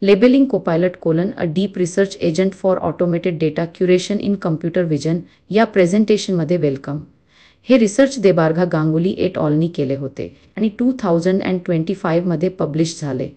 Labeling Copilot: a deep research agent for automated data curation in computer vision या प्रेझेंटेशनमध्ये welcome. हे research देबार्गा Ganguly eight ऑलनी केले होते आणि 2025 मध्ये पब्लिश झाले.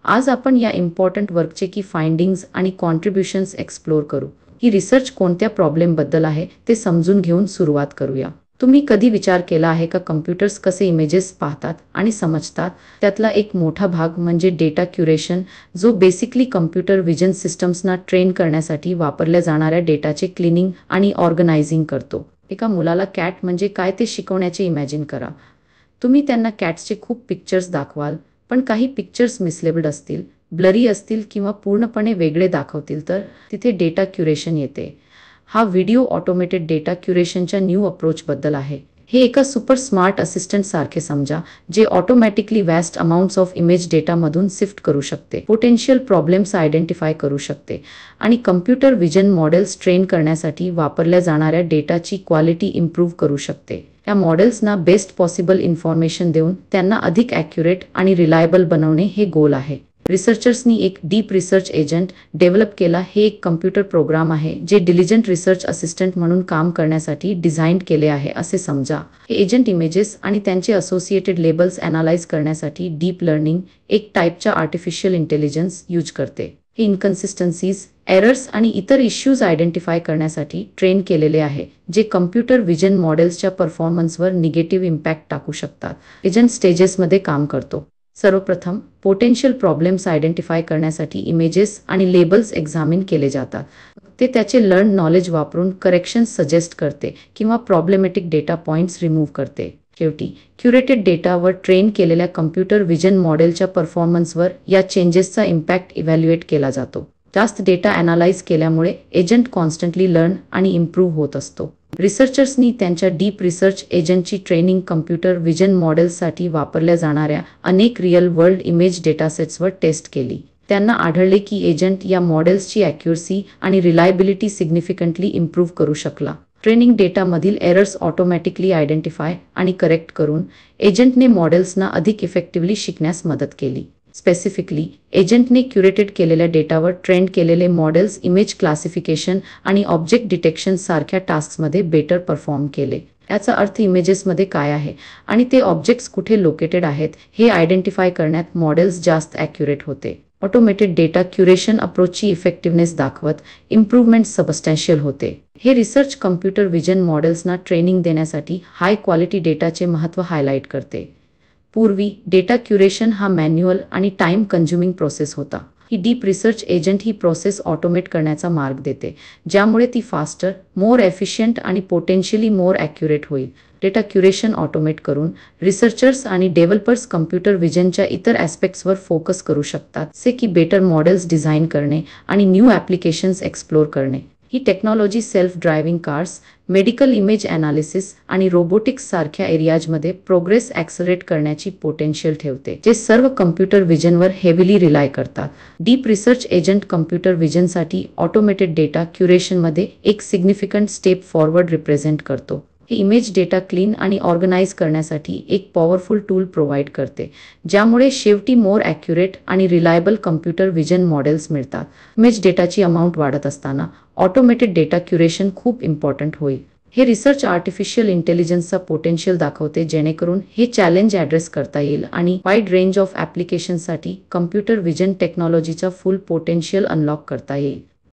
आज आपण या इम्पॉर्टंट वर्कचे की फाइंडिंग्स आणि कॉन्ट्रिब्युशन्स एक्सप्लोर करू. ही रिसर्च कोणत्या प्रॉब्लेमबद्दल आहे ते समजून घेऊन सुरुवात करूया. तुम्ही कधी विचार केला आहे का कम्प्युटर्स कसे इमेजेस पाहतात आणि समजतात? त्यातला एक मोठा भाग म्हणजे डेटा क्युरेशन, जो बेसिकली कम्प्युटर विजन सिस्टम्सना ट्रेन करण्यासाठी वापरल्या जाणाऱ्या डेटाचे क्लिनिंग आणि ऑर्गनायझिंग करतो. एका मुलाला कॅट म्हणजे काय ते शिकवण्याचे इमॅजिन करा. तुम्ही त्यांना कॅट्सचे खूप पिक्चर्स दाखवाल, पण काही पिक्चर्स मिसलेबल्ड असतील, ब्लरी असतील किंवा पूर्णपणे वेगळे दाखवतील, तर तिथे डेटा क्युरेशन येते. हा व्हिडिओ ऑटोमेटेड डेटा क्युरेशनच्या न्यू अप्रोचबद्दल आहे. हे एका सुपर स्मार्ट असिस्टंट सारखे समजा, जे automatically vast amounts of image डेटामधून सिफ्ट करू शकते, पोटेन्शियल प्रॉब्लेम्स आयडेंटिफाय करू शकते आणि कम्प्युटर विजन मॉडेल्स ट्रेन करण्यासाठी वापरल्या जाणाऱ्या डेटाची क्वालिटी इम्प्रूव्ह करू शकते. या मॉडेल्सना बेस्ट पॉसिबल इन्फॉर्मेशन देऊन त्यांना अधिक ॲक्युरेट आणि रिलायबल बनवणे हे गोल आहे. रिसर्चर्सनी एक डीप रिसर्च एजंट डेव्हलप केला. हे एक कम्प्युटर प्रोग्राम आहे जे डिलिजंट रिसर्च असिस्टंट म्हणून काम करण्यासाठी डिझाईन केले आहे असे समजा. हे एजंट इमेजेस आणि त्यांचे असोसिएटेड लेबल्स ॲनालाइज करण्यासाठी डीप लर्निंग, एक टाईपच्या आर्टिफिशियल इंटेलिजन्स यूज करते. हे इनकन्सिस्टन्सीज, एरर्स आणि इतर इश्यूज आयडेंटिफाय करण्यासाठी ट्रेन केलेले आहे, जे कम्प्युटर विजन मॉडेल्सच्या परफॉर्मन्सवर निगेटिव्ह इम्पॅक्ट टाकू शकतात. एजंट स्टेजेसमध्ये काम करतो. सर्वप्रथम पोटेन्शियल प्रॉब्लेम्स आयडेंटिफाय करण्यासाठी इमेजेस आणि लेबल्स एक्झामिन केले जातात. ते त्याचे लर्न नॉलेज वापरून करेक्शन्स सजेस्ट करते किंवा प्रॉब्लेमॅटिक डेटा पॉइंट्स रिमूव्ह करते. शेवटी क्युरेटेड डेटावर ट्रेन केलेल्या कम्प्युटर विजन मॉडेलच्या परफॉर्मन्सवर या चेंजेसचा इम्पॅक्ट इव्हॅल्युएट केला जातो. जास्त डेटा ॲनालाइज केल्यामुळे एजंट कॉन्स्टंटली लर्न आणि इम्प्रूव्ह होत असतो. रिसर्चर्सनी त्यांच्या डीप रिसर्च एजंटची ट्रेनिंग कम्प्युटर विजन मॉडेल्ससाठी वापरल्या जाणाऱ्या अनेक रिअल वर्ल्ड इमेज डेटासेट्सवर टेस्ट केली. त्यांना आढळले की एजंट या मॉडेल्सची ॲक्युरसी आणि रिलायबिलिटी सिग्निफिकंटली इम्प्रूव्ह करू शकला. ट्रेनिंग डेटामधील एरर्स ऑटोमॅटिकली आयडेंटिफाय आणि करेक्ट करून एजंटने मॉडेल्सना अधिक इफेक्टिव्हली शिकण्यास मदत केली. स्पेसिफिकली, एजंटने क्युरेटेड केलेल्या डेटावर ट्रेन केलेले मॉडेल्स इमेज क्लासिफिकेशन आणि ऑब्जेक्ट डिटेक्शन सारख्या टास्कमध्ये बेटर परफॉर्म केले. याचा अर्थ इमेजेसमध्ये काय आहे आणि ते ऑब्जेक्ट्स कुठे लोकेटेड आहेत हे आयडेंटिफाय करण्यात मॉडेल्स जास्त ॲक्युरेट होते. ऑटोमेटेड डेटा क्युरेशन अप्रोचची इफेक्टिव्हनेस दाखवत इम्प्रूव्हमेंट सबस्टॅन्शियल होते. हे रिसर्च कम्प्युटर विजन मॉडेल्सना ट्रेनिंग देण्यासाठी हाय क्वालिटी डेटाचे महत्त्व हायलाइट करते. पूर्वी डेटा क्युरेशन हा मॅन्युअल आणि टाइम कन्झ्युमिंग प्रोसेस होता. ही डीप रिसर्च एजंट ही प्रोसेस ऑटोमेट करण्याचा मार्ग देते, ज्यामुळे ती फास्टर, मोर एफिशियंट आणि पोटेन्शियली मोर ॲक्युरेट होईल. डेटा क्युरेशन ऑटोमेट करून रिसर्चर्स आणि डेव्हलपर्स कम्प्युटर विजनच्या इतर ॲस्पेक्ट्सवर फोकस करू शकतात, जसे की बेटर मॉडेल्स डिझाईन करणे आणि न्यू ॲप्लिकेशन्स एक्सप्लोर करणे. ही technology self driving cars, medical image analysis आणि रोबोटिक्स सारख्या एरियाजमध्ये प्रोग्रेस ॲक्सलरेट करण्याची पोटेन्शियल ठेवते, जे सर्व कम्प्युटर विजनवर हेविली रिलाय करतात. डीप रिसर्च एजंट कम्प्युटर विजनसाठी ऑटोमेटेड डेटा क्युरेशनमध्ये एक सिग्निफिकंट स्टेप फॉरवर्ड रिप्रेझेंट करतो. हे इमेज डेटा क्लीन आणि ऑर्गनाइज करण्यासाठी एक पॉवरफुल टूल प्रोव्हाइड करते, ज्यामुळे शेवटी मोर ॲक्युरेट आणि रिलायबल कम्प्युटर विजन मॉडेल्स मिळतात. इमेज डेटाची अमाऊंट वाढत असताना ऑटोमेटेड डेटा क्युरेशन खूप इम्पॉर्टंट होईल. हे रिसर्च आर्टिफिशियल इंटेलिजन्सचा पोटेन्शियल दाखवते, जेणेकरून हे चॅलेंज ॲड्रेस करता येईल आणि वाईड रेंज ऑफ ॲप्लिकेशन्ससाठी कम्प्युटर विजन टेक्नॉलॉजीचा फुल पोटेन्शियल अनलॉक करता येईल.